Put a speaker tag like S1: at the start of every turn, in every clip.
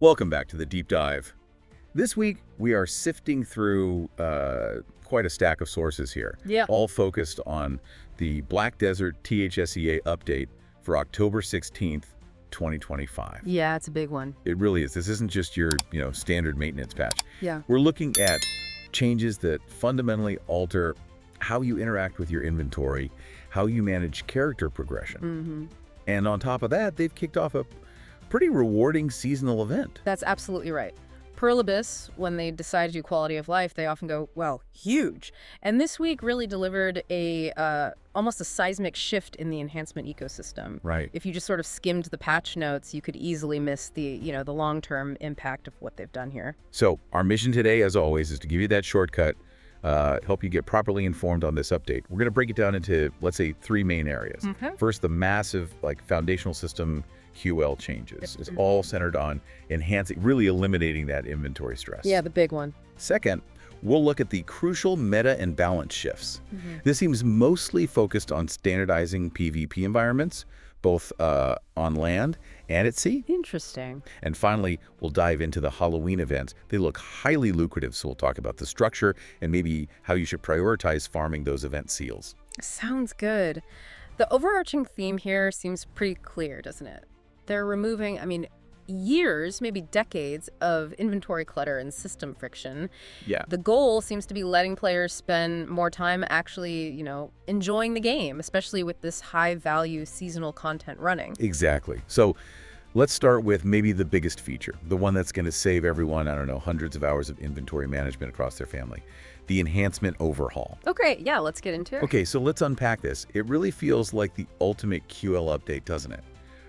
S1: Welcome back to the Deep Dive. This week, we are sifting through quite a stack of sources here,
S2: Yeah.
S1: all focused on the Black Desert THSEA update for October 16th, 2025.
S2: Yeah, it's a big one.
S1: It really is. This isn't just your, standard maintenance patch.
S2: Yeah.
S1: We're looking at changes that fundamentally alter how you interact with your inventory, how you manage character progression.
S2: Mm-hmm.
S1: And on top of that, they've kicked off a pretty rewarding seasonal event.
S2: That's absolutely right. Pearl Abyss, when they decide to do quality of life, they often go, well, huge. And this week really delivered almost a seismic shift in the enhancement ecosystem.
S1: Right.
S2: If you just sort of skimmed the patch notes, you could easily miss the long-term impact of what they've done here.
S1: So our mission today, as always, is to give you that shortcut, help you get properly informed on this update. We're going to break it down into, let's say, three main areas.
S2: Okay.
S1: First, the massive foundational system QL changes. It's all centered on really eliminating that inventory stress.
S2: Yeah, the big one.
S1: Second, we'll look at the crucial meta and balance shifts. This seems mostly focused on standardizing PvP environments, both on land and at sea.
S2: Interesting.
S1: And finally, we'll dive into the Halloween events. They look highly lucrative, so we'll talk about the structure and maybe how you should prioritize farming those event seals.
S2: Sounds good. The overarching theme here seems pretty clear, doesn't it? They're removing, years, maybe decades of inventory clutter and system friction.
S1: Yeah.
S2: The goal seems to be letting players spend more time actually, enjoying the game, especially with this high-value seasonal content running.
S1: Exactly. So let's start with maybe the biggest feature, the one that's going to save everyone, hundreds of hours of inventory management across their family, the enhancement overhaul.
S2: Okay, yeah, let's get into it.
S1: Okay, so let's unpack this. It really feels like the ultimate QL update, doesn't it?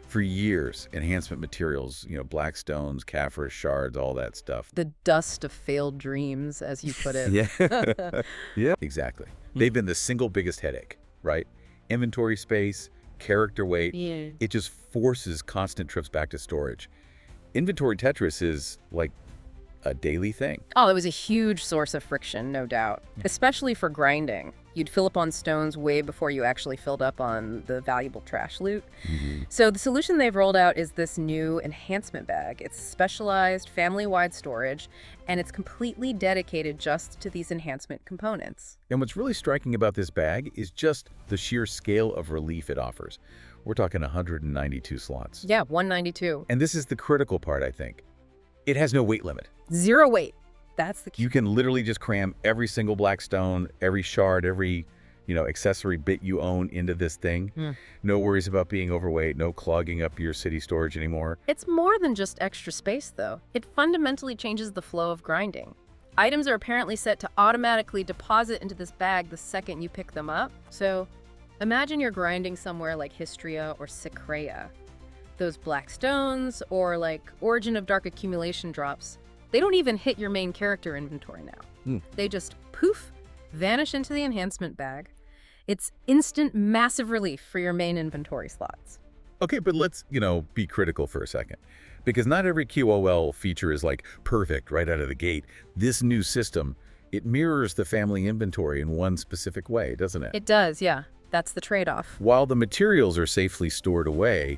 S1: For years, enhancement materials, black stones, Caphras, shards, all that stuff.
S2: The dust of failed dreams, as you put it.
S1: Yeah. Yeah, exactly. They've been the single biggest headache, right? Inventory space, character weight.
S2: Yeah.
S1: It just forces constant trips back to storage. Inventory Tetris is like a daily thing.
S2: Oh, it was a huge source of friction, no doubt, especially for grinding. You'd fill up on stones way before you actually filled up on the valuable trash loot. So the solution they've rolled out is this new enhancement bag. It's specialized family-wide storage, and it's completely dedicated just to these enhancement components.
S1: And what's really striking about this bag is just the sheer scale of relief it offers. We're talking 192 slots.
S2: Yeah, 192.
S1: And this is the critical part, I think. It has no weight limit.
S2: 0 weight. That's the key.
S1: You can literally just cram every single black stone, every shard, every, accessory bit you own into this thing. No worries about being overweight, no clogging up your city storage anymore.
S2: It's more than just extra space, though. It fundamentally changes the flow of grinding. Items are apparently set to automatically deposit into this bag the second you pick them up. So imagine you're grinding somewhere like Histria or Secrea. Those black stones or like Origin of Dark accumulation drops, they don't even hit your main character inventory now. They just poof, vanish into the enhancement bag. It's instant massive relief for your main inventory slots.
S1: Okay, but let's, be critical for a second. Because not every QOL feature is perfect right out of the gate. This new system, it mirrors the family inventory in one specific way, doesn't it?
S2: It does, yeah. That's the trade-off.
S1: While the materials are safely stored away,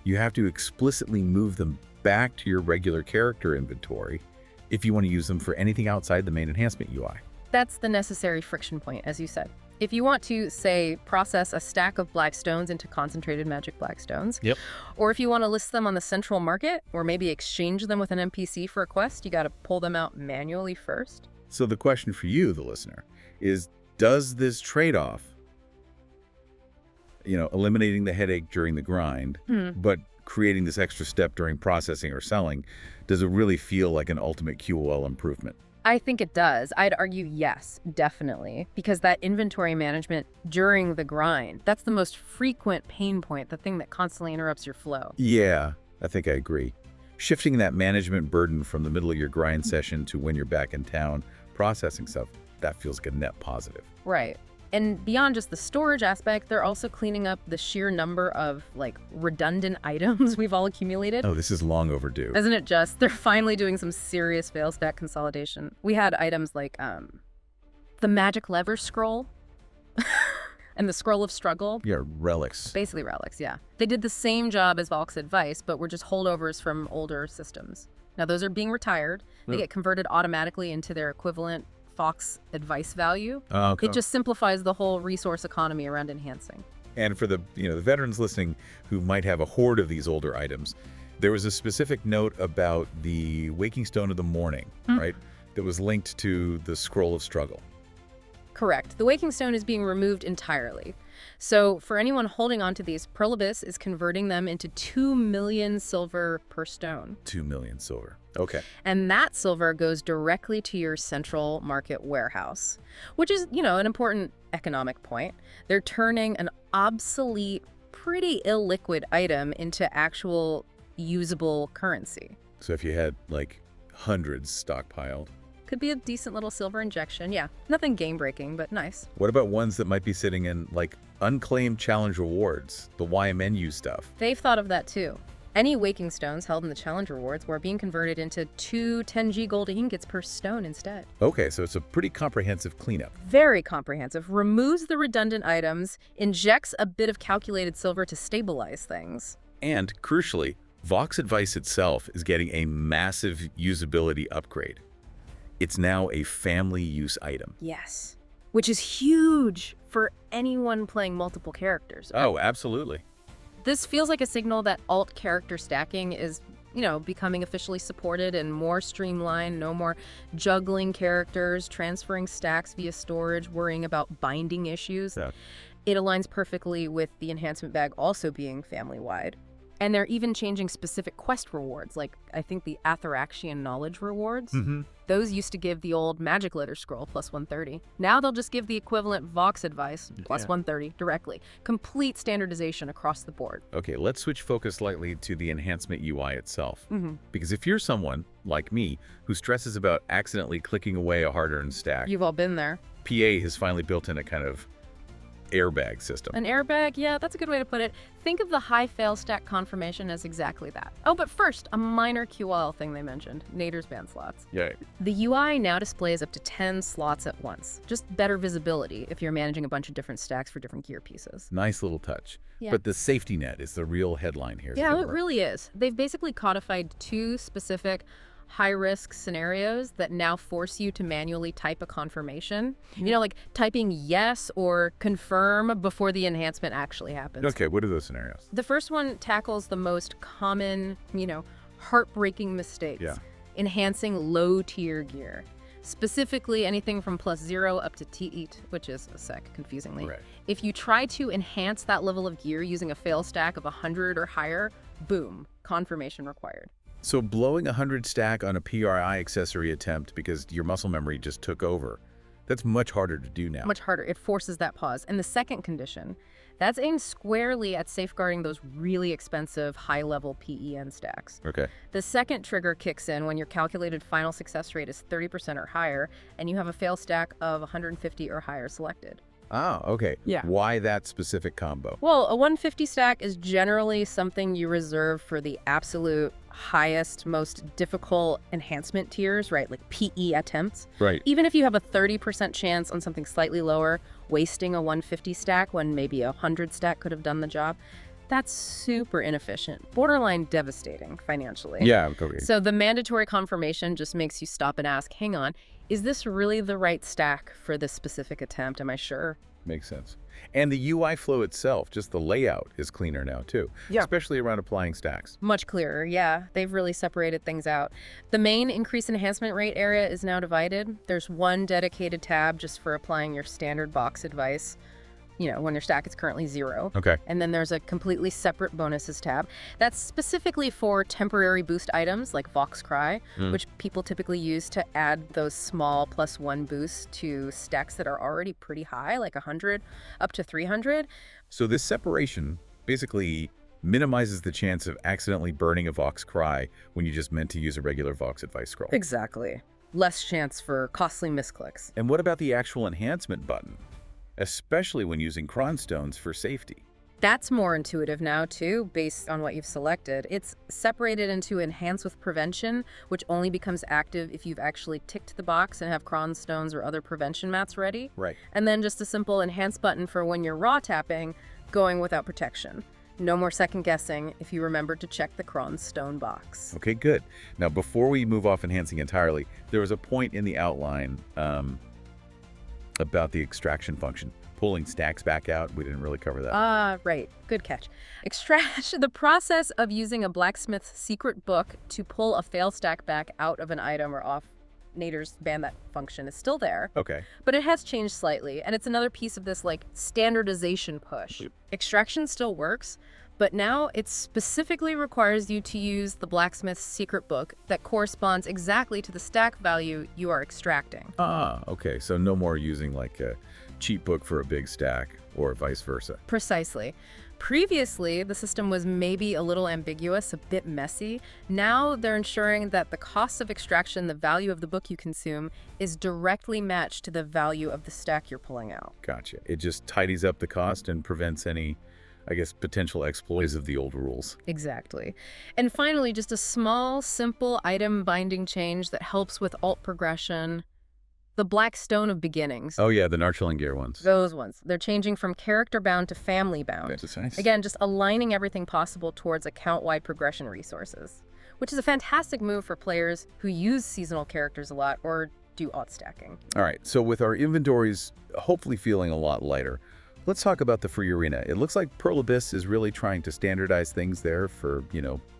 S1: you have to explicitly move them back to your regular character inventory if you want to use them for anything outside the main enhancement UI.
S2: That's the necessary friction point, as you said. If you want to, say, process a stack of black stones into concentrated magic black stones, or if you want to list them on the central market, or maybe exchange them with an NPC for a quest, you got to pull them out manually first.
S1: So the question for you, the listener, is does this trade-off, eliminating the headache during the grind, but creating this extra step during processing or selling, does it really feel like an ultimate QOL improvement?
S2: I think it does. I'd argue yes, definitely, because that inventory management during the grind, that's the most frequent pain point, the thing that constantly interrupts your flow.
S1: Yeah, I think I agree. Shifting that management burden from the middle of your grind session to when you're back in town processing stuff, that feels like a net positive.
S2: Right. And beyond just the storage aspect, they're also cleaning up the sheer number of redundant items we've all accumulated.
S1: Oh, this is long overdue.
S2: Isn't it just? They're finally doing some serious fail stack consolidation. We had items like the magic lever scroll and the scroll of struggle.
S1: Yeah, relics.
S2: Basically relics, yeah. They did the same job as Valk's advice, but were just holdovers from older systems. Now, those are being retired. They
S1: Hmm.
S2: get converted automatically into their equivalent Fox advice value.
S1: Oh, okay.
S2: It just simplifies the whole resource economy around enhancing.
S1: And for the the veterans listening who might have a hoard of these older items, there was a specific note about the Waking Stone of the Morning, right? That was linked to the Scroll of Struggle.
S2: Correct. The Waking Stone is being removed entirely. So for anyone holding on to these, Pearl Abyss is converting them into 2 million silver per stone.
S1: 2 million silver. Okay.
S2: And that silver goes directly to your central market warehouse, which is, an important economic point. They're turning an obsolete, pretty illiquid item into actual usable currency.
S1: So if you had like hundreds stockpiled,
S2: Could be a decent little silver injection. Yeah, nothing game-breaking, but nice.
S1: what about ones that might be sitting in like unclaimed challenge rewards, the YMNU stuff?
S2: They've thought of that too. Any Waking Stones held in the Challenge Rewards were being converted into 2 10G gold ingots per stone instead.
S1: Okay, so it's a pretty comprehensive cleanup.
S2: Very comprehensive. Removes the redundant items, injects a bit of calculated silver to stabilize things.
S1: And crucially, Vox Advice itself is getting a massive usability upgrade. It's now a family use item.
S2: Yes. Which is huge for anyone playing multiple characters.
S1: Oh, absolutely.
S2: This feels like a signal that alt character stacking is, becoming officially supported and more streamlined. No more juggling characters, transferring stacks via storage, worrying about binding issues.
S1: Yeah.
S2: It aligns perfectly with the enhancement bag also being family-wide. And they're even changing specific quest rewards, like I think the Atheraxian Knowledge rewards.
S1: Mm-hmm.
S2: Those used to give the old Magic Letter Scroll plus 130. Now they'll just give the equivalent Vox Advice plus 130 directly. Complete standardization across the board.
S1: Okay, let's switch focus slightly to the enhancement UI itself.
S2: Mm-hmm.
S1: Because if you're someone, like me, who stresses about accidentally clicking away a hard-earned stack,
S2: You've all been there.
S1: PA has finally built in a kind of airbag system.
S2: An airbag? Yeah, that's a good way to put it. Think of the high fail stack confirmation as exactly that. Oh, but first, a minor QL thing they mentioned, Nader's band slots.
S1: Yeah.
S2: The UI now displays up to 10 slots at once. Just better visibility if you're managing a bunch of different stacks for different gear pieces.
S1: Nice little touch.
S2: Yeah.
S1: But the safety net is the real headline here.
S2: Yeah, it really is. They've basically codified 2 specific high-risk scenarios that now force you to manually type a confirmation. Like typing yes or confirm before the enhancement actually happens.
S1: Okay, what are those scenarios?
S2: The first one tackles the most common, heartbreaking mistakes.
S1: Yeah.
S2: Enhancing low-tier gear. Specifically, anything from +0 up to T8, which is a sec, confusingly.
S1: Right.
S2: If you try to enhance that level of gear using a fail stack of 100 or higher, boom, confirmation required.
S1: So blowing a 100 stack on a PRI accessory attempt because your muscle memory just took over, that's much harder to do now.
S2: Much harder. It forces that pause. And the second condition, that's aimed squarely at safeguarding those really expensive high-level PEN stacks.
S1: Okay.
S2: The second trigger kicks in when your calculated final success rate is 30% or higher, and you have a fail stack of 150 or higher selected.
S1: Oh, okay.
S2: Yeah.
S1: Why that specific combo?
S2: Well, a 150 stack is generally something you reserve for the absolute highest, most difficult enhancement tiers, right? Like PE attempts.
S1: Right.
S2: Even if you have a 30% chance on something slightly lower, wasting a 150 stack when maybe a 100 stack could have done the job, that's super inefficient, borderline devastating financially.
S1: Yeah, okay.
S2: So the mandatory confirmation just makes you stop and ask, hang on, is this really the right stack for this specific attempt? Am I sure?
S1: Makes sense. And the UI flow itself, just the layout, is cleaner now too.
S2: Yeah.
S1: Especially around applying stacks.
S2: Much clearer, yeah. They've really separated things out. The main increase enhancement rate area is now divided. There's one dedicated tab just for applying your standard box advice, when your stack is currently 0.
S1: Okay.
S2: And then there's a completely separate bonuses tab that's specifically for temporary boost items like Vox Cry, which people typically use to add those small +1 boosts to stacks that are already pretty high, like 100 up to 300.
S1: So this separation basically minimizes the chance of accidentally burning a Vox Cry when you just meant to use a regular Vox Advice scroll.
S2: Exactly. Less chance for costly misclicks.
S1: And what about the actual enhancement button? Especially when using cronstones for safety.
S2: That's more intuitive now, too, based on what you've selected. It's separated into Enhance with Prevention, which only becomes active if you've actually ticked the box and have cronstones or other prevention mats ready.
S1: Right.
S2: And then just a simple Enhance button for when you're raw tapping, going without protection. No more second guessing if you remember to check the Kron's stone box.
S1: Okay, good. Now, before we move off enhancing entirely, there was a point in the outline about the extraction function. Pulling stacks back out, we didn't really cover that.
S2: Right. Good catch. The process of using a blacksmith's secret book to pull a fail stack back out of an item or off Nader's ban that function is still there,
S1: Okay.
S2: but it has changed slightly, and it's another piece of this like standardization push.
S1: Yep.
S2: Extraction still works, but now it specifically requires you to use the blacksmith's secret book that corresponds exactly to the stack value you are extracting.
S1: Okay. So no more using like a cheat book for a big stack or vice versa.
S2: Precisely. Previously, the system was maybe a little ambiguous, a bit messy. Now they're ensuring that the cost of extraction, the value of the book you consume, is directly matched to the value of the stack you're pulling out.
S1: Gotcha. It just tidies up the cost and prevents any, I guess, potential exploits of the old rules.
S2: Exactly. And finally, just a small, simple item binding change that helps with alt progression. The Black Stone of Beginnings.
S1: Oh yeah, the Narchilling Gear ones.
S2: Those ones. They're changing from character bound to family bound.
S1: That's nice.
S2: Again, just aligning everything possible towards account-wide progression resources, which is a fantastic move for players who use seasonal characters a lot or do alt stacking.
S1: All right, so with our inventories hopefully feeling a lot lighter, let's talk about the free arena. It looks like Pearl Abyss is really trying to standardize things there for,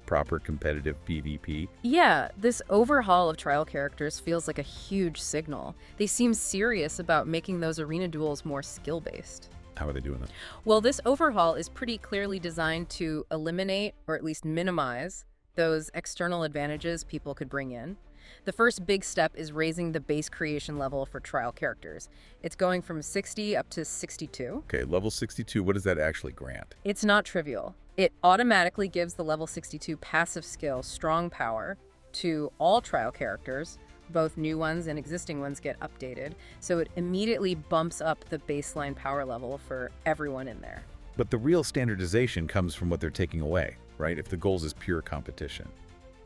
S1: proper competitive PvP.
S2: Yeah, this overhaul of trial characters feels like a huge signal. They seem serious about making those arena duels more skill-based.
S1: How are they doing that?
S2: Well, this overhaul is pretty clearly designed to eliminate, or at least minimize, those external advantages people could bring in. The first big step is raising the base creation level for trial characters. It's going from 60 up to 62.
S1: Okay, level 62, what does that actually grant?
S2: It's not trivial. It automatically gives the level 62 passive skill Strong Power to all trial characters. Both new ones and existing ones get updated, so it immediately bumps up the baseline power level for everyone in there.
S1: But the real standardization comes from what they're taking away, right? If the goals is pure competition.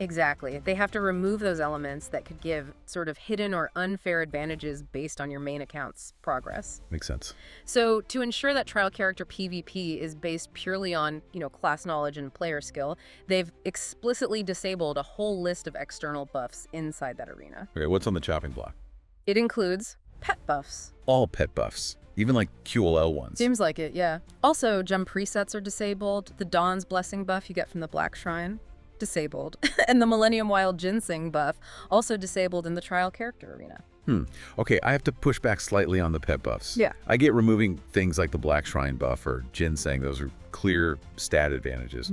S2: Exactly. They have to remove those elements that could give sort of hidden or unfair advantages based on your main account's progress.
S1: Makes sense.
S2: So to ensure that trial character PvP is based purely on, class knowledge and player skill, they've explicitly disabled a whole list of external buffs inside that arena.
S1: Okay, what's on the chopping block?
S2: It includes pet buffs.
S1: All pet buffs, even like QLL ones.
S2: Seems like it, yeah. Also, gem presets are disabled. The Dawn's Blessing buff you get from the Black Shrine, disabled. And the Millennium Wild Ginseng buff, also disabled in the trial character arena.
S1: Okay, I have to push back slightly on the pet buffs.
S2: Yeah.
S1: I get removing things like the Black Shrine buff or Ginseng. Those are clear stat advantages.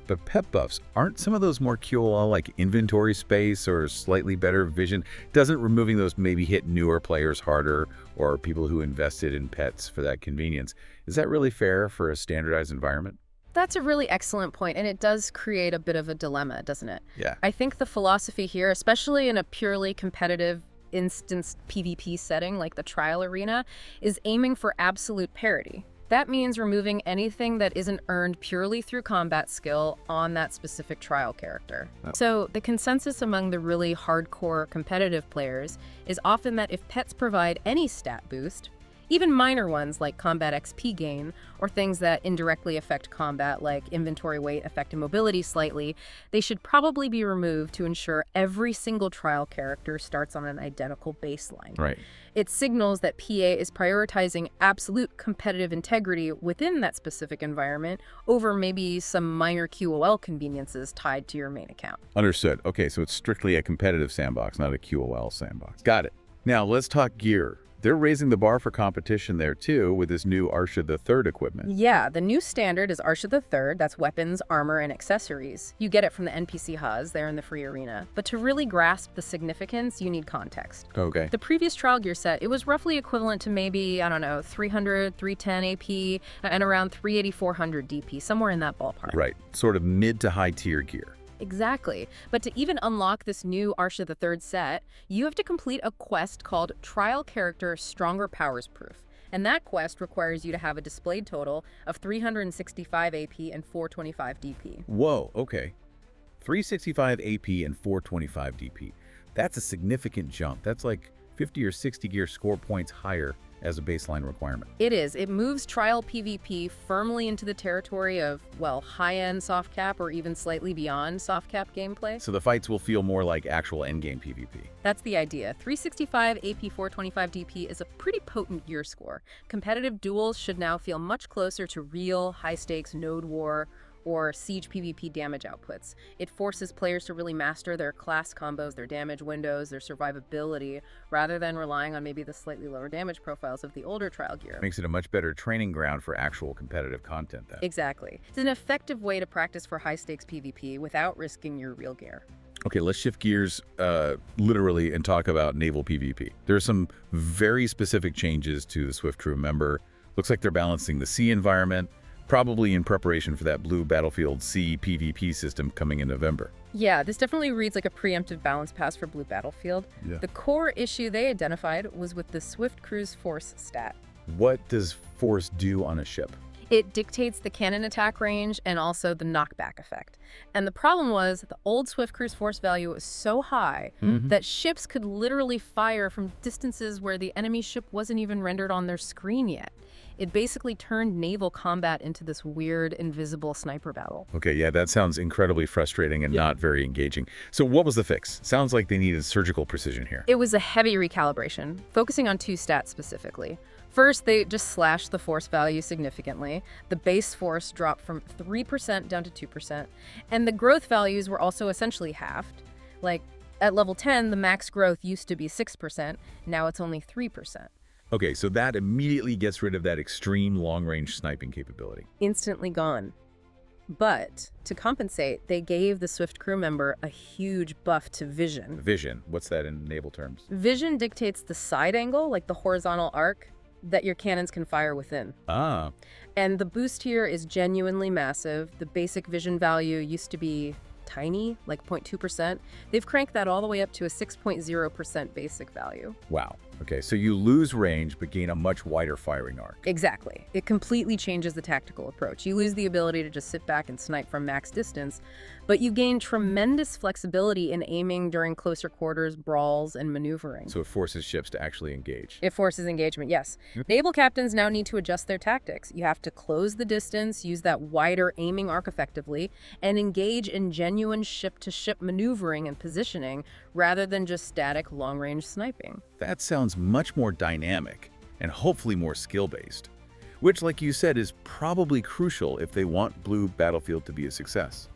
S1: But pet buffs, aren't some of those more QLL like inventory space or slightly better vision? Doesn't removing those maybe hit newer players harder or people who invested in pets for that convenience? Is that really fair for a standardized environment?
S2: That's a really excellent point, and it does create a bit of a dilemma, doesn't it?
S1: Yeah.
S2: I think the philosophy here, especially in a purely competitive instance PvP setting like the trial arena, is aiming for absolute parity. That means removing anything that isn't earned purely through combat skill on that specific trial character.
S1: Oh.
S2: So the consensus among the really hardcore competitive players is often that if pets provide any stat boost, even minor ones like combat XP gain, or things that indirectly affect combat like inventory weight affecting mobility slightly, they should probably be removed to ensure every single trial character starts on an identical baseline.
S1: Right.
S2: It signals that PA is prioritizing absolute competitive integrity within that specific environment over maybe some minor QOL conveniences tied to your main account.
S1: Understood. Okay, so it's strictly a competitive sandbox, not a QOL sandbox. Got it. Now let's talk gear. They're raising the bar for competition there too with this new Arsha III equipment.
S2: Yeah, the new standard is Arsha III. That's weapons, armor, and accessories. You get it from the NPC HUDs there in the free arena. But to really grasp the significance, you need context.
S1: Okay.
S2: The previous trial gear set, it was roughly equivalent to maybe, 300, 310 AP, and around 380, 400 DP, somewhere in that ballpark.
S1: Right. Sort of mid to high tier gear.
S2: Exactly. But to even unlock this new Arsha III set, you have to complete a quest called Trial Character Stronger Powers Proof. And that quest requires you to have a displayed total of 365 AP and 425 DP.
S1: Whoa, okay. 365 AP and 425 DP. That's a significant jump. That's like 50 or 60 gear score points higher as a baseline requirement.
S2: It is. It moves trial PvP firmly into the territory of, well, high-end soft cap or even slightly beyond soft cap gameplay.
S1: So the fights will feel more like actual endgame PvP.
S2: That's the idea. 365 AP 425 DP is a pretty potent gear score. Competitive duels should now feel much closer to real high-stakes node war or siege PvP damage outputs. It forces players to really master their class combos, their damage windows, their survivability, rather than relying on maybe the slightly lower damage profiles of the older trial gear.
S1: Makes it a much better training ground for actual competitive content then.
S2: Exactly. It's an effective way to practice for high-stakes PvP without risking your real gear.
S1: Okay, let's shift gears literally and talk about naval PvP. There are some very specific changes to the Swift crew member. Looks like they're balancing the sea environment, probably in preparation for that blue Battlefield C PvP system coming in November.
S2: Yeah, this definitely reads like a preemptive balance pass for Blue Battlefield.
S1: Yeah.
S2: The core issue they identified was with the Swift Crew's Force stat.
S1: What does Force do on a ship?
S2: It dictates the cannon attack range and also the knockback effect. And the problem was that the old Swift Crew's force value was so high that ships could literally fire from distances where the enemy ship wasn't even rendered on their screen yet. It basically turned naval combat into this weird, invisible sniper battle.
S1: Okay, yeah, that sounds incredibly frustrating and not very engaging. So what was the fix? Sounds like they needed surgical precision here.
S2: It was a heavy recalibration, focusing on two stats specifically. First, they just slashed the force value significantly. The base force dropped from 3% down to 2%, and the growth values were also essentially halved. Like, at level 10, the max growth used to be 6%, now it's only 3%.
S1: Okay, so that immediately gets rid of that extreme long-range sniping capability.
S2: Instantly gone. But, to compensate, they gave the Swift crew member a huge buff to vision.
S1: Vision, what's that in naval terms?
S2: Vision dictates the side angle, like the horizontal arc, that your cannons can fire within.
S1: Ah,
S2: And the boost here is genuinely massive. The basic vision value used to be tiny, like 0.2%. They've cranked that all the way up to a 6.0% basic value.
S1: wow. Okay, so you lose range but gain a much wider firing arc.
S2: Exactly. It completely changes the tactical approach. You lose the ability to just sit back and snipe from max distance, but you gain tremendous flexibility in aiming during closer quarters, brawls, and maneuvering.
S1: So it forces ships to actually engage.
S2: It forces engagement, yes. Naval captains now need to adjust their tactics. You have to close the distance, use that wider aiming arc effectively, and engage in genuine ship-to-ship maneuvering and positioning rather than just static long-range sniping.
S1: That sounds much more dynamic and hopefully more skill-based, which, like you said, is probably crucial if they want Blue Battlefield to be a success.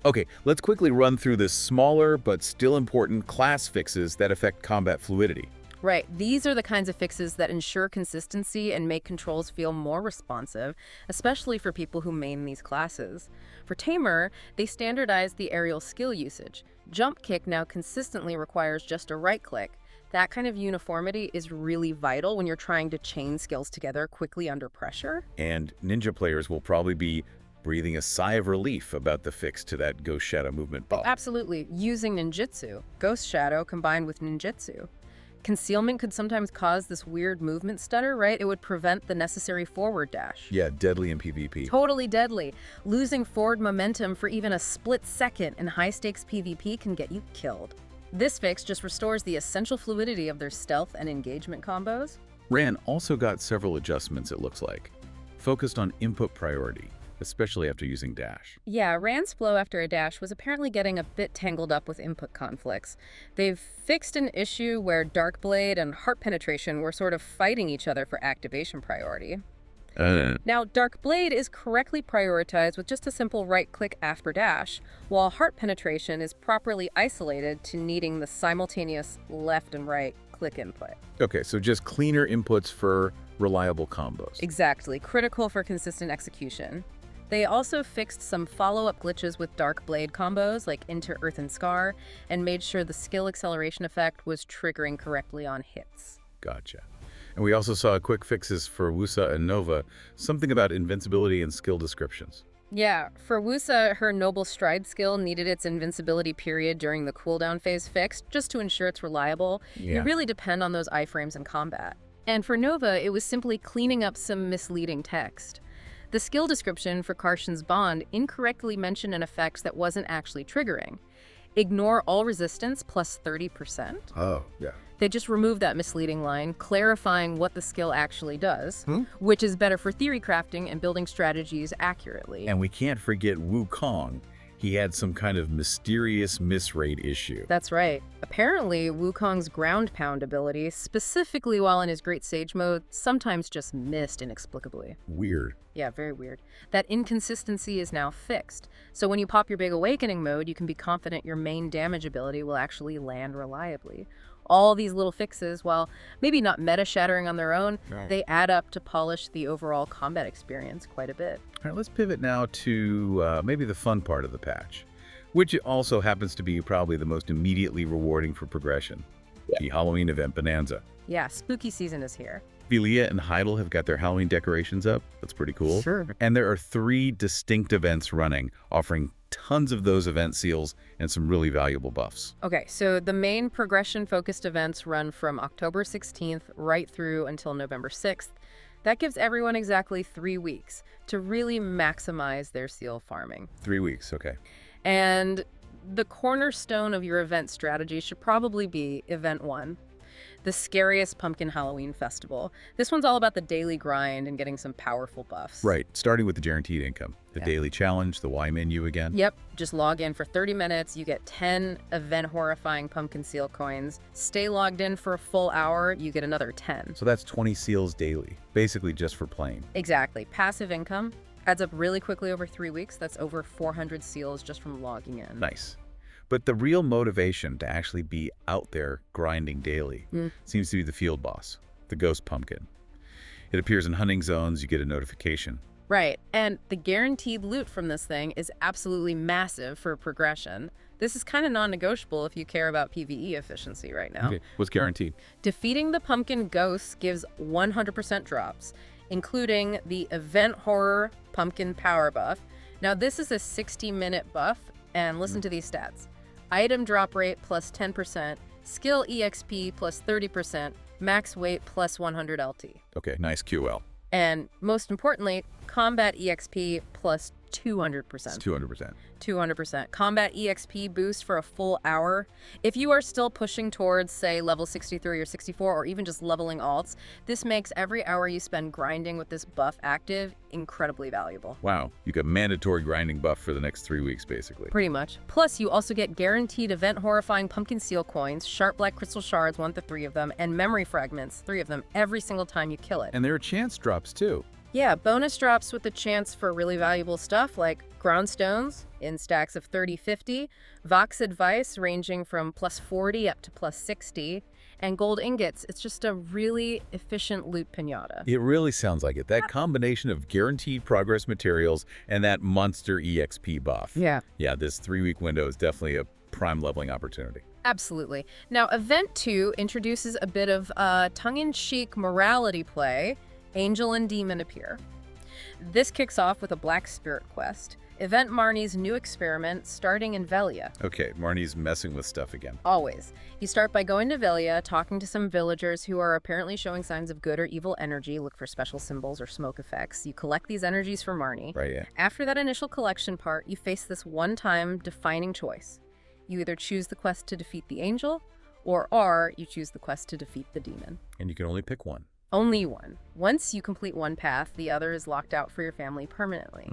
S1: Okay, let's quickly run through the smaller but still important class fixes that affect combat fluidity.
S2: Right, these are the kinds of fixes that ensure consistency and make controls feel more responsive, especially for people who main these classes. For Tamer, they standardized the aerial skill usage. Jump kick now consistently requires just a right click. That kind of uniformity is really vital when you're trying to chain skills together quickly under pressure.
S1: And ninja players will probably be breathing a sigh of relief about the fix to that Ghost Shadow movement bump.
S2: Absolutely, using ninjutsu, Ghost Shadow combined with ninjutsu. Concealment could sometimes cause this weird movement stutter, right? It would prevent the necessary forward dash.
S1: Yeah, deadly in PvP.
S2: Totally deadly. Losing forward momentum for even a split second in high-stakes PvP can get you killed. This fix just restores the essential fluidity of their stealth and engagement combos.
S1: Ran also got several adjustments, it looks like, focused on input priority, especially after using dash.
S2: Yeah, Rand's flow after a dash was apparently getting a bit tangled up with input conflicts. They've fixed an issue where Darkblade and Heart Penetration were sort of fighting each other for activation priority. Now, Darkblade is correctly prioritized with just a simple right-click after dash, while Heart Penetration is properly isolated to needing the simultaneous left and right click input.
S1: Okay, so just cleaner inputs for reliable combos.
S2: Exactly, critical for consistent execution. They also fixed some follow-up glitches with Darkblade combos like Into Earth and Scar, and made sure the skill acceleration effect was triggering correctly on hits.
S1: Gotcha. And we also saw quick fixes for Wusa and Nova, something about invincibility and skill descriptions.
S2: Yeah, for Wusa, her Noble Stride skill needed its invincibility period during the cooldown phase fixed, just to ensure it's reliable. You really depend on those iframes in combat. And for Nova, it was simply cleaning up some misleading text. The skill description for Karshan's Bond incorrectly mentioned an effect that wasn't actually triggering. Ignore all resistance plus 30%.
S1: Oh, yeah.
S2: They just remove that misleading line, clarifying what the skill actually does,
S1: Hmm?
S2: which is better for theory crafting and building strategies accurately.
S1: And we can't forget Wukong. He had some kind of mysterious misrate issue.
S2: That's right. Apparently, Wukong's ground pound ability, specifically while in his Great Sage mode, sometimes just missed inexplicably.
S1: Weird.
S2: Yeah, very weird. That inconsistency is now fixed. So when you pop your Big Awakening mode, you can be confident your main damage ability will actually land reliably. All these little fixes, while maybe not meta-shattering on their own, they add up to polish the overall combat experience quite a bit.
S1: All right, let's pivot now to maybe the fun part of the patch, which also happens to be probably the most immediately rewarding for progression. The Halloween event Bonanza.
S2: Yeah, spooky season is here.
S1: Velia and Heidel have got their Halloween decorations up. That's pretty cool.
S2: Sure.
S1: And there are 3 distinct events running, offering tons of those event seals and some really valuable buffs.
S2: Okay, so the main progression-focused events run from October 16th right through until November 6th. That gives everyone exactly 3 weeks to really maximize their seal farming.
S1: 3 weeks, okay.
S2: And the cornerstone of your event strategy should probably be Event 1, the scariest pumpkin Halloween festival. This one's all about the daily grind and getting some powerful buffs.
S1: Right, starting with the guaranteed income, the daily challenge, the Y menu again.
S2: Yep, just log in for 30 minutes, you get 10 event horrifying pumpkin seal coins. Stay logged in for a full hour, you get another 10.
S1: So that's 20 seals daily, basically just for playing.
S2: Exactly. Passive income adds up really quickly over 3 weeks. That's over 400 seals just from logging in.
S1: Nice. But the real motivation to actually be out there grinding daily seems to be the field boss, the ghost pumpkin. It appears in hunting zones, you get a notification.
S2: Right, and the guaranteed loot from this thing is absolutely massive for progression. This is kind of non-negotiable if you care about PvE efficiency right now.
S1: Okay, what's guaranteed?
S2: Defeating the pumpkin ghosts gives 100% drops, including the Event Horror Pumpkin Power buff. Now, this is a 60-minute buff, and listen to these stats. Item drop rate plus 10%, skill EXP plus 30%, max weight plus 100 LT.
S1: Okay, nice QL.
S2: And most importantly, combat EXP plus 200%.
S1: It's 200%.
S2: 200%. Combat EXP boost for a full hour. If you are still pushing towards, say, level 63 or 64, or even just leveling alts, this makes every hour you spend grinding with this buff active incredibly valuable.
S1: Wow, you got mandatory grinding buff for the next 3 weeks, basically.
S2: Pretty much. Plus, you also get guaranteed event horrifying pumpkin seal coins, sharp black crystal shards, 1 to 3 of them, and memory fragments, 3 of them, every single time you kill it.
S1: And there are chance drops, too.
S2: Yeah, bonus drops with the chance for really valuable stuff like ground stones in stacks of 30-50, Vox Advice ranging from plus 40 up to plus 60, and gold ingots. It's just a really efficient loot pinata.
S1: It really sounds like it. That combination of guaranteed progress materials and that monster EXP buff.
S2: Yeah.
S1: Yeah, this 3-week window is definitely a prime leveling opportunity.
S2: Absolutely. Now, Event 2 introduces a bit of tongue-in-cheek morality play. Angel and Demon appear. This kicks off with a Black Spirit quest, Event Marnie's new experiment starting in Velia.
S1: Okay, Marnie's messing with stuff again.
S2: Always. You start by going to Velia, talking to some villagers who are apparently showing signs of good or evil energy. Look for special symbols or smoke effects. You collect these energies for Marnie.
S1: Right, yeah.
S2: After that initial collection part, you face this one-time defining choice. You either choose the quest to defeat the angel, or you choose the quest to defeat the demon.
S1: And you can only pick one.
S2: Only one. Once you complete one path, the other is locked out for your family permanently.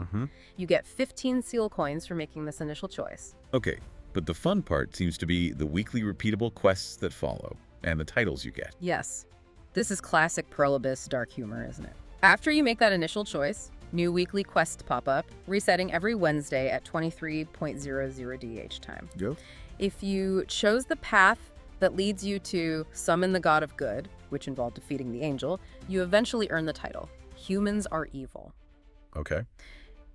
S2: You get 15 seal coins for making this initial choice.
S1: Okay, but the fun part seems to be the weekly repeatable quests that follow, and the titles you get.
S2: Yes. This is classic Pearl Abyss dark humor, isn't it? After you make that initial choice, new weekly quests pop up, resetting every Wednesday at 23.00 DH time.
S1: Go.
S2: If you chose the path that leads you to summon the God of Good, which involved defeating the angel, you eventually earn the title, Humans Are Evil.
S1: Okay.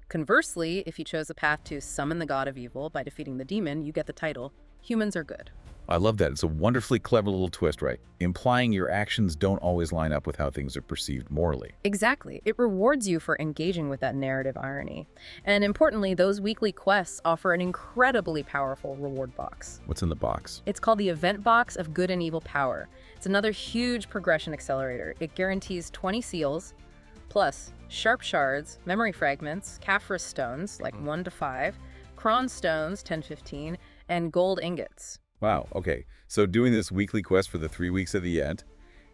S2: Conversely, if you chose a path to summon the God of Evil by defeating the demon, you get the title, Humans Are Good.
S1: I love that. It's a wonderfully clever little twist, right? Implying your actions don't always line up with how things are perceived morally.
S2: Exactly. It rewards you for engaging with that narrative irony. And importantly, those weekly quests offer an incredibly powerful reward box.
S1: What's in the box?
S2: It's called the Event Box of Good and Evil Power. It's another huge progression accelerator. It guarantees 20 seals, plus sharp shards, memory fragments, Caphras stones, like 1 to 5, Kron stones, 10-15, and gold ingots.
S1: Wow, okay. So doing this weekly quest for the 3 weeks of the event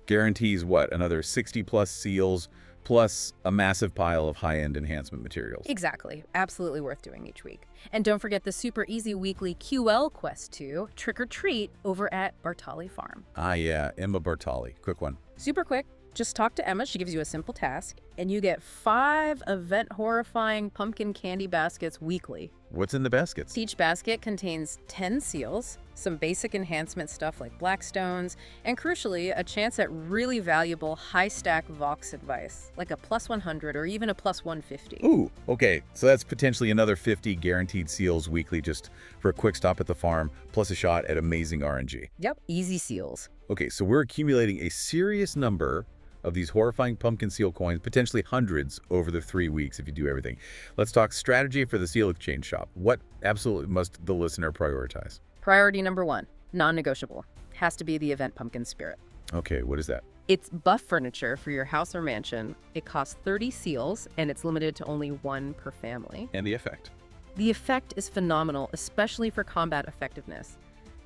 S1: guarantees what? Another 60 plus seals plus a massive pile of high-end enhancement materials.
S2: Exactly. Absolutely worth doing each week. And don't forget the super easy weekly QL quest 2, Trick or Treat, over at Bartali Farm.
S1: Ah, yeah, Emma Bartali. Quick one.
S2: Super quick. Just talk to Emma. She gives you a simple task, and you get 5 event-horrifying pumpkin candy baskets weekly.
S1: What's in the baskets?
S2: Each basket contains 10 seals, some basic enhancement stuff like blackstones, and crucially, a chance at really valuable high-stack Vox advice, like a plus 100 or even a plus 150.
S1: Ooh, okay. So that's potentially another 50 guaranteed seals weekly just for a quick stop at the farm, plus a shot at amazing RNG.
S2: Yep, easy seals.
S1: Okay, so we're accumulating a serious number of these horrifying pumpkin seal coins, potentially hundreds over the 3 weeks if you do everything. Let's talk strategy for the seal exchange shop. What absolutely must the listener prioritize?
S2: Priority number 1, non-negotiable. Has to be the event pumpkin spirit.
S1: Okay, what is that?
S2: It's buff furniture for your house or mansion. It costs 30 seals, and it's limited to only 1 per family.
S1: And the effect?
S2: The effect is phenomenal, especially for combat effectiveness.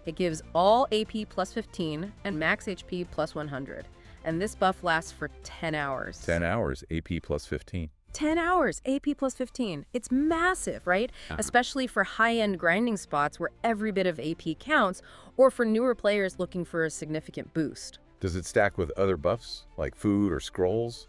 S2: It gives all AP plus 15 and max HP plus 100. And this buff lasts for 10 hours.
S1: 10 hours, AP plus 15.
S2: 10 hours, AP plus 15. It's massive, right? Especially for high-end grinding spots where every bit of AP counts, or for newer players looking for a significant boost.
S1: Does it stack with other buffs, like food or scrolls,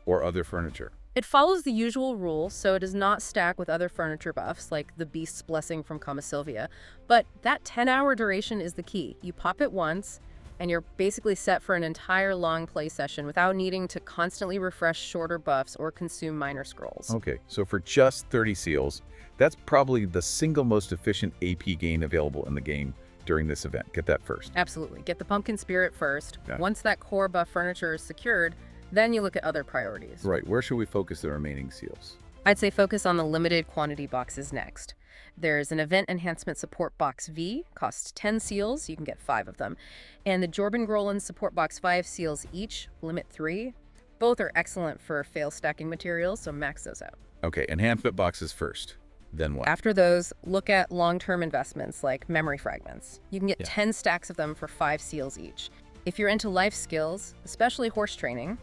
S1: or other furniture?
S2: It follows the usual rules, so it does not stack with other furniture buffs, like the Beast's Blessing from Kama Sylvia. But that 10-hour duration is the key. You pop it once, and you're basically set for an entire long play session without needing to constantly refresh shorter buffs or consume minor scrolls.
S1: Okay, so for just 30 seals, that's probably the single most efficient AP gain available in the game during this event. Get that first.
S2: Absolutely. Get the pumpkin spirit first.
S1: Yeah.
S2: Once that core buff furniture is secured, then you look at other priorities.
S1: Right, where should we focus the remaining seals?
S2: I'd say focus on the limited quantity boxes next. There's an Event Enhancement Support Box V, costs 10 seals, you can get 5 of them. And the Jorben Grolan Support Box 5 seals each, limit 3. Both are excellent for fail stacking materials, so max those out.
S1: Okay, enhancement boxes first. Then what?
S2: After those, look at long-term investments like memory fragments. You can get 10 stacks of them for 5 seals each. If you're into life skills, especially horse training,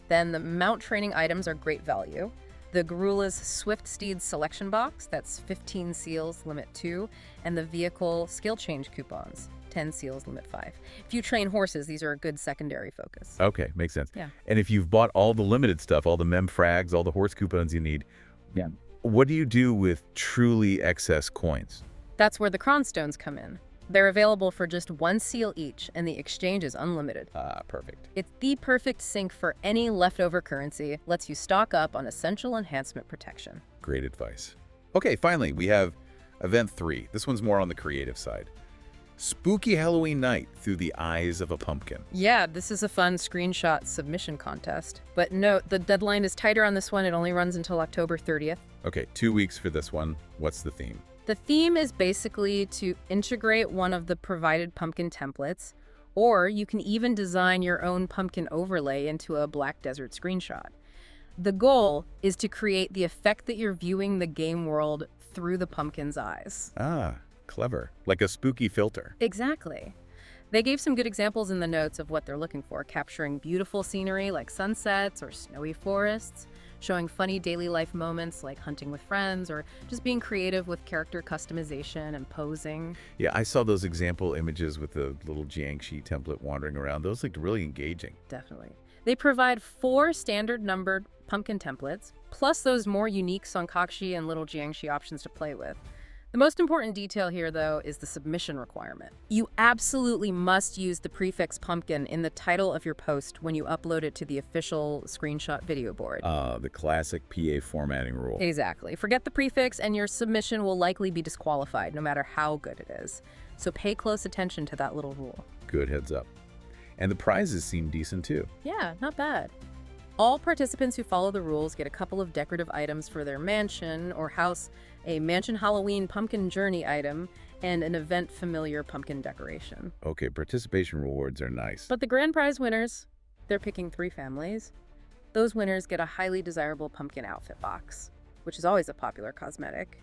S2: then the mount training items are great value. The Garula's Swift Steed Selection Box, that's 15 seals, limit 2, and the Vehicle Skill Change Coupons, 10 seals, limit 5. If you train horses, these are a good secondary focus.
S1: Okay, makes sense.
S2: Yeah.
S1: And if you've bought all the limited stuff, all the mem frags, all the horse coupons you need, what do you do with truly excess coins?
S2: That's where the Cronstones come in. They're available for just 1 seal each, and the exchange is unlimited.
S1: Perfect.
S2: It's the perfect sink for any leftover currency, lets you stock up on essential enhancement protection.
S1: Great advice. Okay, finally, we have Event 3. This one's more on the creative side. Spooky Halloween Night Through the Eyes of a Pumpkin.
S2: Yeah, this is a fun screenshot submission contest. But note, the deadline is tighter on this one. It only runs until October 30th.
S1: Okay, 2 weeks for this one. What's the theme?
S2: The theme is basically to integrate one of the provided pumpkin templates, or you can even design your own pumpkin overlay into a Black Desert screenshot. The goal is to create the effect that you're viewing the game world through the pumpkin's eyes.
S1: Clever. Like a spooky filter.
S2: Exactly. They gave some good examples in the notes of what they're looking for, capturing beautiful scenery like sunsets or snowy forests, showing funny daily life moments like hunting with friends, or just being creative with character customization and posing.
S1: Yeah, I saw those example images with the little Jiangxi template wandering around. Those looked really engaging.
S2: Definitely. They provide 4 standard numbered pumpkin templates, plus those more unique Songkakshi and little Jiangxi options to play with. The most important detail here, though, is the submission requirement. You absolutely must use the prefix pumpkin in the title of your post when you upload it to the official screenshot video board.
S1: The classic PA formatting rule.
S2: Exactly. Forget the prefix and your submission will likely be disqualified, no matter how good it is. So pay close attention to that little rule.
S1: Good heads up. And the prizes seem decent too.
S2: Yeah, not bad. All participants who follow the rules get a couple of decorative items for their mansion or house, a Mansion Halloween pumpkin journey item, and an event familiar pumpkin decoration.
S1: Okay, participation rewards are nice.
S2: But the grand prize winners, they're picking 3 families. Those winners get a highly desirable pumpkin outfit box, which is always a popular cosmetic.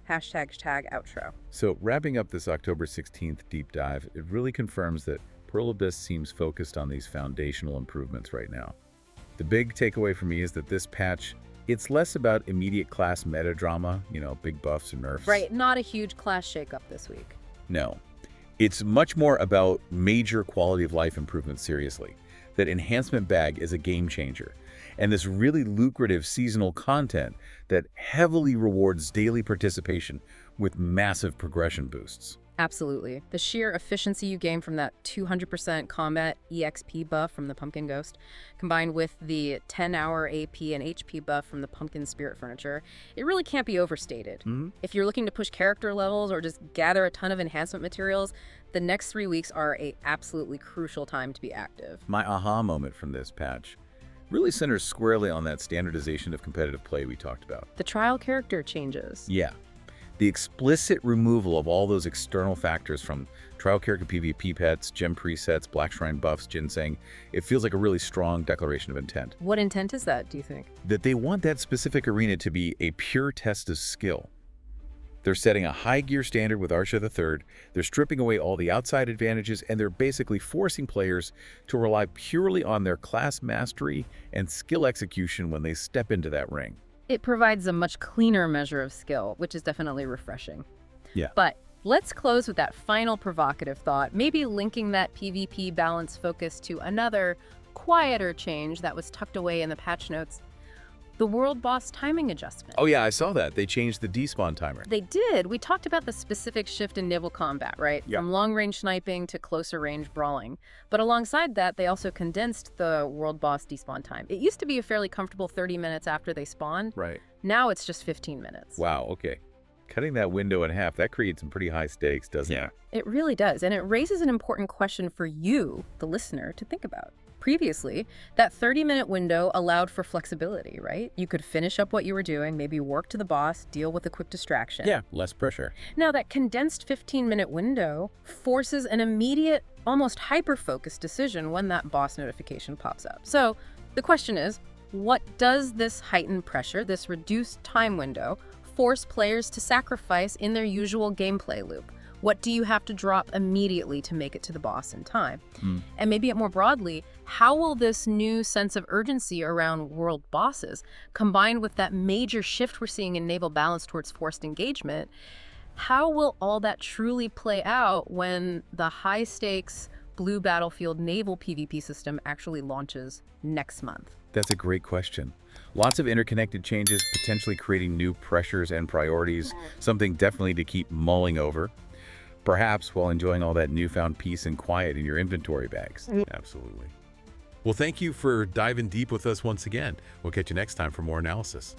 S2: #outro.
S1: So wrapping up this October 16th deep dive, it really confirms that Pearl Abyss seems focused on these foundational improvements right now. The big takeaway for me is that this patch, it's less about immediate class meta drama, big buffs or nerfs.
S2: Right, not a huge class shakeup this week.
S1: No. It's much more about major quality of life improvements seriously. That enhancement bag is a game changer. And this really lucrative seasonal content that heavily rewards daily participation with massive progression boosts.
S2: Absolutely. The sheer efficiency you gain from that 200% combat EXP buff from the Pumpkin Ghost, combined with the 10-hour AP and HP buff from the Pumpkin Spirit Furniture, it really can't be overstated. If you're looking to push character levels or just gather a ton of enhancement materials, the next 3 weeks are a absolutely crucial time to be active.
S1: My aha moment from this patch really centers squarely on that standardization of competitive play we talked about.
S2: The trial character changes.
S1: Yeah. The explicit removal of all those external factors from trial character PvP pets, gem presets, Black Shrine buffs, ginseng, it feels like a really strong declaration of intent.
S2: What intent is that, do you think?
S1: That they want that specific arena to be a pure test of skill. They're setting a high gear standard with Arsha III, they're stripping away all the outside advantages, and they're basically forcing players to rely purely on their class mastery and skill execution when they step into that ring.
S2: It provides a much cleaner measure of skill, which is definitely refreshing.
S1: Yeah.
S2: But let's close with that final provocative thought, maybe linking that PvP balance focus to another, quieter change that was tucked away in the patch notes. The World Boss timing adjustment.
S1: Oh yeah, I saw that. They changed the despawn timer.
S2: They did. We talked about the specific shift in naval combat, right?
S1: Yeah.
S2: From long-range sniping to closer-range brawling. But alongside that, they also condensed the World Boss despawn time. It used to be a fairly comfortable 30 minutes after they spawned.
S1: Right.
S2: Now it's just 15 minutes.
S1: Wow, okay. Cutting that window in half, that creates some pretty high stakes, doesn't it?
S2: It really does, and it raises an important question for you, the listener, to think about. Previously, that 30-minute window allowed for flexibility, right? You could finish up what you were doing, maybe work to the boss, deal with a quick distraction.
S1: Yeah, less pressure.
S2: Now, that condensed 15-minute window forces an immediate, almost hyper-focused decision when that boss notification pops up. So, the question is, what does this heightened pressure, this reduced time window, force players to sacrifice in their usual gameplay loop? What do you have to drop immediately to make it to the boss in time? And maybe more broadly, how will this new sense of urgency around world bosses, combined with that major shift we're seeing in naval balance towards forced engagement, how will all that truly play out when the high-stakes Blue Battlefield naval PvP system actually launches next month?
S1: That's a great question. Lots of interconnected changes, potentially creating new pressures and priorities, something definitely to keep mulling over. Perhaps while enjoying all that newfound peace and quiet in your inventory bags.
S3: Absolutely. Well, thank you for diving deep with us once again. We'll catch you next time for more analysis.